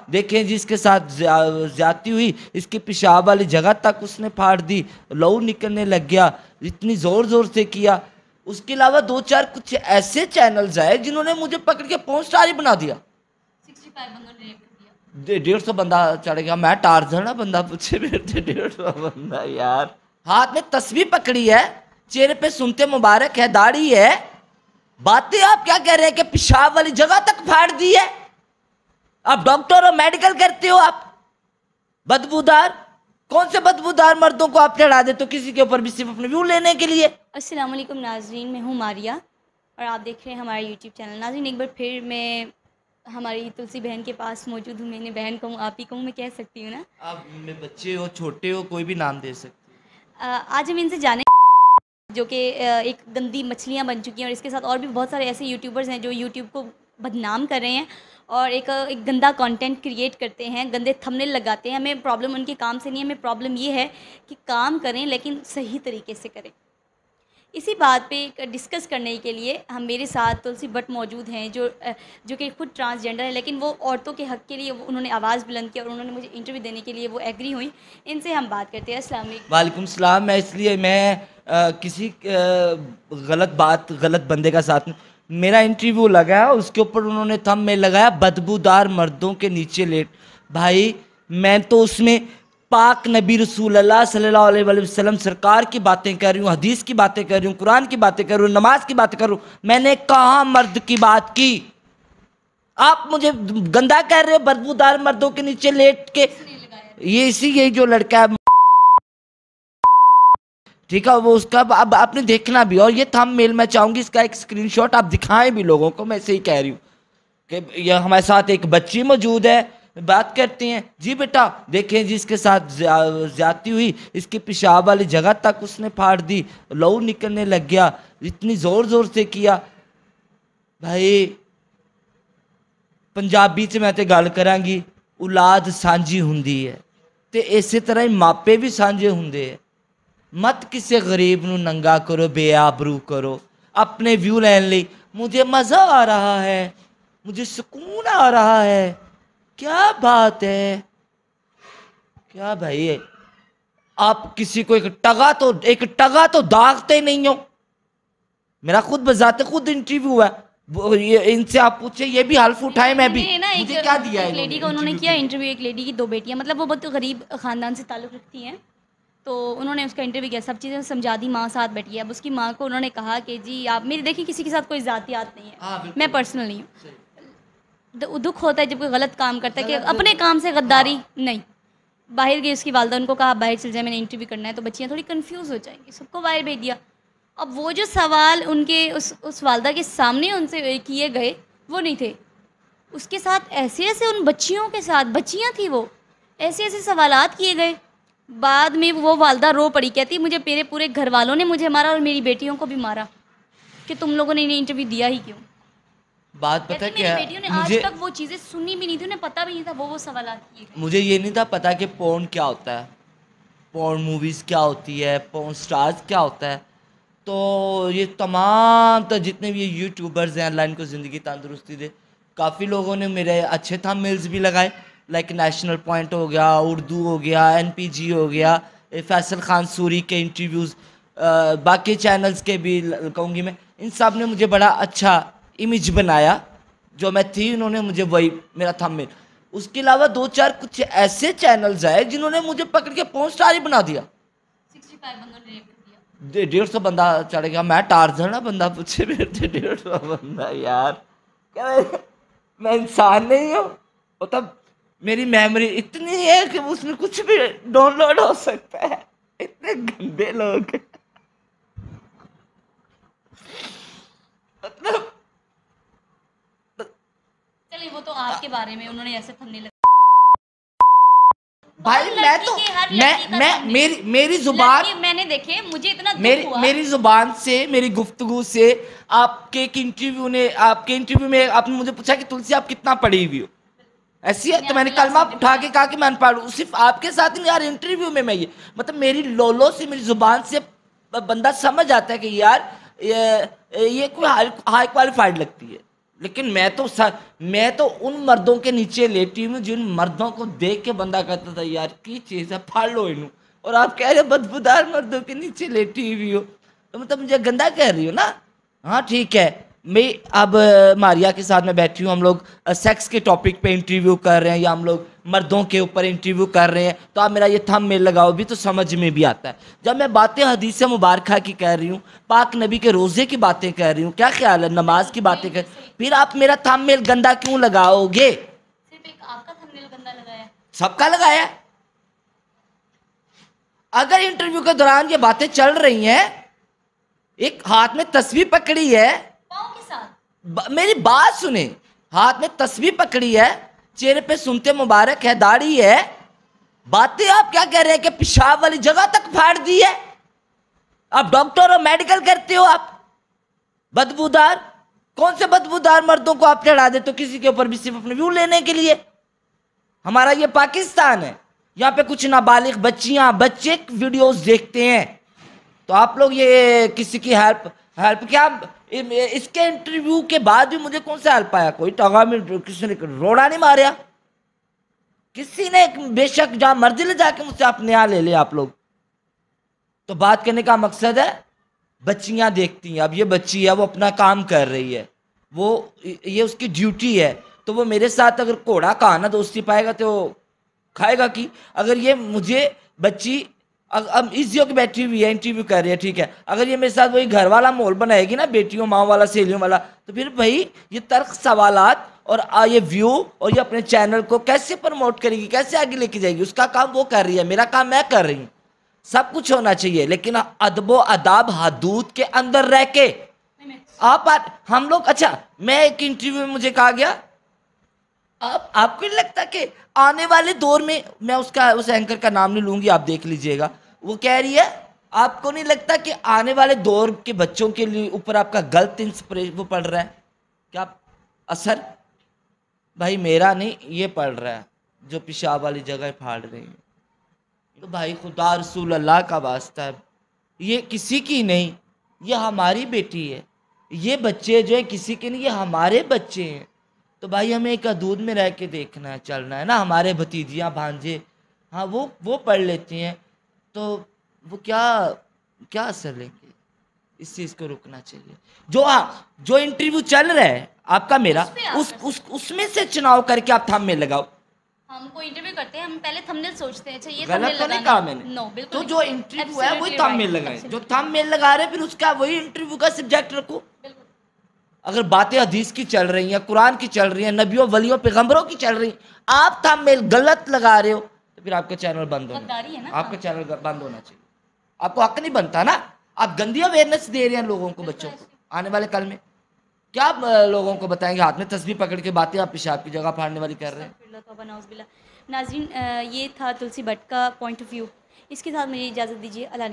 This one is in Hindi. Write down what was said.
देखें जिसके साथ ज्यादती हुई, इसकी पेशाब वाली जगह तक उसने फाड़ दी, लहू निकलने लग गया, इतनी जोर जोर से किया। उसके अलावा दो चार कुछ ऐसे चैनल्स आए जिन्होंने मुझे पकड़ के पोर्न स्टार ही बना दिया। 65 बंदों ने रेप कर दिया। 150 बंदा चढ़ गया। मैं टार्जन ना, बंदा पूछे मेरे से 150 बंदा यार। हाथ में तस्वीर पकड़ी है, चेहरे पे सुनते मुबारक है, दाढ़ी है, बातें आप क्या कह रहे हैं कि पेशाब वाली जगह तक फाड़ दी है। आप डॉक्टर हो, मेडिकल करते हो आप। बदबूदार, कौन से बदबूदार मर्दों को आप चढ़ा देते हो किसी के ऊपर भी सिर्फ अपने व्यू लेने के लिए। अस्सलाम वालेकुम नाजरीन, मैं हूँ मारिया और आप देख रहे हैं हमारा यूट्यूब चैनल। नाजरीन, एक बार फिर मैं हमारी तुलसी बहन के पास मौजूद हूँ। मैंने बहन कहूँ, आप ही कहूँ, मैं कह सकती हूँ ना। आप में बच्चे हो, छोटे हो, कोई भी नाम दे सकते। आज हम इनसे जाने जो कि एक गंदी मछलियाँ बन चुकी हैं और इसके साथ और भी बहुत सारे ऐसे यूट्यूबर्स हैं जो यूट्यूब को बदनाम कर रहे हैं और एक गंदा कंटेंट क्रिएट करते हैं, गंदे थंबनेल लगाते हैं। हमें प्रॉब्लम उनके काम से नहीं है, हमें प्रॉब्लम ये है कि काम करें लेकिन सही तरीके से करें। इसी बात पे डिस्कस करने के लिए हम मेरे साथ तुलसी भट्ट मौजूद हैं जो कि खुद ट्रांसजेंडर है, लेकिन वो औरतों के हक़ के लिए उन्होंने आवाज़ बुलंद की और उन्होंने मुझे इंटरव्यू देने के लिए वो एग्री हुई। इनसे हम बात करते हैं। अस्सलाम वालेकुम। वालेकुम सलाम। मैं इसलिए किसी गलत बंदे का साथ, मेरा इंटरव्यू लगा, उसके ऊपर उन्होंने थंबनेल लगाया बदबूदार मर्दों के नीचे लेट। भाई मैं तो उसमें पाक नबी रसूल अल्लाह सल्लल्लाहु अलैहि वसल्लम सरकार की बातें कर रही हूँ, हदीस की बातें कर रही हूँ, कुरान की बातें कर रही हूँ, नमाज की बातें कर रही हूँ। मैंने कहाँ मर्द की बात की? आप मुझे गंदा कह रहे हो बदबूदार मर्दों के नीचे लेट के। यही जो लड़का है, ठीक है, वो उसका अब आपने देखना भी। और ये थंबनेल मैं चाहूंगी इसका एक स्क्रीनशॉट आप दिखाएं भी लोगों को। मैं सही कह रही हूँ कि ये हमारे साथ एक बच्ची मौजूद है, बात करते हैं। जी बेटा, देखें जिसके साथ ज्यादती हुई, इसकी पेशाब वाली जगह तक उसने फाड़ दी, लहू निकलने लग गया, इतनी जोर जोर से किया। भाई पंजाबी च मैं ते गल करांगी, औलाद सांझी हुंदी है ते इसे तरह ही मापे भी सांझे हुंदे है। मत किसी गरीब नू नंगा करो, बेआबरू करो अपने व्यू लैन ली। मुझे मज़ा आ रहा है, मुझे सुकून आ रहा है। क्या बात है, क्या भाई है? आप किसी को एक टगा तो दागते नहीं हो। मेरा खुद बजाते खुद इंटरव्यू है, ये इनसे आप पूछे, ये भी हल्फ उठाए। मैं भी मुझे क्या दिया है एक लेडी का उन्होंने किया इंटरव्यू, एक लेडी की 2 बेटियां, मतलब वो बहुत गरीब ख़ानदान से ताल्लुक़ रखती हैं। तो उन्होंने उसका इंटरव्यू किया, सब चीज़ें समझा दी। माँ साथ बैठी है। अब उसकी माँ को उन्होंने कहा कि जी आप मेरी देखिए, किसी के साथ कोई ज़ातियात नहीं है, मैं पर्सनल नहीं हूँ। दुख होता है जब कोई गलत काम करता है कि अपने काम से गद्दारी नहीं। बाहर गई उसकी वालदा, उनको कहा बाहर चल जाए, मैंने इंटरव्यू करना है। तो बच्चियाँ थोड़ी कंफ्यूज हो जाएंगी, सबको बाहर भेज दिया। अब वो जो सवाल उनके उस वालदा के सामने उनसे किए गए वो नहीं थे। उसके साथ ऐसे ऐसे उन बच्चियों के साथ, बच्चियाँ थी वो, ऐसे ऐसे सवालात किए गए। बाद में वो वालदा रो पड़ी, कहती मुझे मेरे पूरे घर वालों ने मुझे मारा और मेरी बेटियों को भी मारा कि तुम लोगों ने इन्हें इंटरव्यू दिया ही क्यों। बात पता है क्या, बेटियों ने आज तक वो चीज़ें सुनी भी नहीं थी, उन्हें पता भी नहीं था वो सवालात किए। मुझे ये नहीं था पता कि पोर्न क्या होता है, पोर्न मूवीज़ क्या होती है, पोर्न स्टार्स क्या होता है। तो ये तमाम तो जितने भी यूट्यूबर्स हैं, अल्लाह इनको ज़िंदगी तंदुरुस्ती दे, काफ़ी लोगों ने मेरे अच्छे थंबनेल्स भी लगाए, लाइक नेशनल पॉइंट हो गया, उर्दू हो गया, NPG हो गया, फैसल खान सूरी के इंटरव्यूज़, बाकी चैनल्स के भी कहूँगी मैं। इन सब ने मुझे बड़ा अच्छा इमेज बनाया, जो मैं थी उन्होंने मुझे वही मेरा थंबनेल। उसके अलावा दो चार कुछ ऐसे चैनल्स आए जिन्होंने मुझे पकड़ के पोर्न स्टार ही बना दिया। 65 बंदों ने रेप कर दिया। 150 बंदा चढ़ गया। मैं टार्जन ना, बंदा पूछे मेरे से 150 बंदा यार। क्या मैं इंसान नहीं हूँ? मतलब मेरी मेमोरी इतनी है कि उसमें कुछ भी डाउनलोड हो सकता है। इतने गंदे लोग मतलब। चलिए वो तो आपके बारे में, उन्होंने ऐसे थंबनेल भाई मैं तो मेरी जुबान, मैंने देखे, मुझे इतना दुख हुआ। मेरी जुबान से, मेरी गुफ्तगू से, आपके इंटरव्यू में आपने मुझे पूछा कि तुलसी आप कितना पढ़ी हुई हो, ऐसी है? तो मैंने कलमा उठा के कहा कि मैं अनपढ़ हूँ। सिर्फ आपके साथ नहीं यार, इंटरव्यू में मैं ये मतलब मेरी लोलो से, मेरी जुबान से बंदा समझ आता है कि यार ये कोई हाई क्वालिफाइड लगती है। लेकिन मैं तो उन मर्दों के नीचे लेटी हूँ जिन मर्दों को देख के बंदा कहता था यार की चीज़ है, फाड़ लो इन्हू। और आप कह रहे हो बदबूदार मर्दों के नीचे लेटी हुई हो, तो मतलब मुझे गंदा कह रही हो ना। हाँ ठीक है, मैं अब मारिया के साथ में बैठी हूँ, हम लोग सेक्स के टॉपिक पे इंटरव्यू कर रहे हैं या हम लोग मर्दों के ऊपर इंटरव्यू कर रहे हैं, तो आप मेरा ये थंबनेल लगाओ भी तो समझ में भी आता है। जब मैं बातें हदीस मुबारका की कह रही हूँ, पाक नबी के रोज़े की बातें कर रही हूँ, क्या ख्याल है, नमाज की बातें कर, फिर आप मेरा थंबनेल गंदा क्यों लगाओगे? सिर्फ एक आपका थंबनेल गंदा लगाया है। सबका लगाया है। अगर इंटरव्यू के दौरान ये बातें चल रही हैं, एक हाथ में तस्वीर पकड़ी है, पाँव के साथ मेरी बात सुने, हाथ में तस्वीर पकड़ी है, चेहरे पे सुनते मुबारक है, दाढ़ी है, बातें आप क्या कह रहे हैं कि पेशाब वाली जगह तक फाड़ दी है। आप डॉक्टर और मेडिकल करते हो, आप बदबूदार, कौन से बदबूदार मर्दों को आप चढ़ा देते हो किसी के ऊपर भी सिर्फ अपने व्यू लेने के लिए। हमारा ये पाकिस्तान है, यहाँ पे कुछ नाबालिग बच्चियां बच्चे वीडियोस देखते हैं, तो आप लोग ये किसी की हेल्प हेल्प क्या, इसके इंटरव्यू के बाद भी मुझे कौन सा हेल्प आया? कोई टगा में किसी ने रोड़ा नहीं मारा, किसी ने, बेशक जहां मर्जी ले जाके मुझसे अपने यहाँ ले ले आप लोग। तो बात करने का मकसद है, बच्चियां देखती हैं, अब ये बच्ची है वो अपना काम कर रही है, वो ये उसकी ड्यूटी है, तो वो मेरे साथ अगर घोड़ा खाना दोस्ती पाएगा तो खाएगा कि, अगर ये मुझे बच्ची अब इस जो की बैठी हुई है इंटरव्यू कर रही है, ठीक है, अगर ये मेरे साथ वही घर वाला माहौल बनाएगी ना, बेटियों माँ वाला सहेलियों वाला, तो फिर भाई ये तर्क सवालात और ये व्यू और ये अपने चैनल को कैसे प्रमोट करेगी, कैसे आगे लेके जाएगी? उसका काम वो कर रही है, मेरा काम मैं कर रही हूँ। सब कुछ होना चाहिए, लेकिन अदबो अदाब हदूद के अंदर रह के हम लोग। अच्छा, मैं एक इंटरव्यू में मुझे कहा गया, आपको नहीं लगता कि आने वाले दौर में, मैं उस एंकर का नाम नहीं लूंगी, आप देख लीजिएगा, वो कह रही है आपको नहीं लगता कि आने वाले दौर के बच्चों के लिए ऊपर आपका गलत इंस्पिरेशन वो पड़ रहा है क्या असर? भाई मेरा नहीं, ये पड़ रहा है जो पेशाब वाली जगह फाड़ रही है। तो भाई खुदा रसूल अल्लाह का वास्ता है, ये किसी की नहीं, ये हमारी बेटी है, ये बच्चे जो है किसी के नहीं, ये हमारे बच्चे हैं। तो भाई हमें एक हदूद में रह के देखना है, चलना है ना। हमारे भतीजियाँ भांजे, हाँ वो पढ़ लेती हैं, तो वो क्या क्या असर लेंगे? इस चीज़ को रुकना चाहिए। जो इंटरव्यू चल रहा है आपका मेरा, उसमें से चुनाव करके आप थंबनेल लगाओ। हमको इंटरव्यू करते हैं, हम पहले थंबनेल सोचते हैं, अच्छा ये गलत तो नहीं कहा मैंने? नो बिल्कुल। तो जो इंटरव्यू है वही थंबनेल लगाए, जो थंबनेल लगा रहे फिर उसका वही इंटरव्यू का सब्जेक्ट रखो। अगर बातें हदीस की चल रही हैं, कुरान की चल रही हैं, नबियों वलियों पैगंबरों की चल रही, आप थंबनेल गलत लगा रहे हो, तो फिर आपका चैनल बंद होना चाहिए, आपका चैनल बंद होना चाहिए। आपको हक नहीं बनता ना, आप गंदी अवेयरनेस दे रहे हैं लोगों को, बच्चों को। आने वाले कल में क्या आप लोगों को बताएंगे हाथ में तस्बीह पकड़ के बातें आप पेशाब की जगह फाड़ने वाली कर रहे हैं? नाज़रीन, ये था तुलसी भट्ट का पॉइंट ऑफ व्यू। इसके साथ मुझे इजाज़त दीजिए। अल्लाह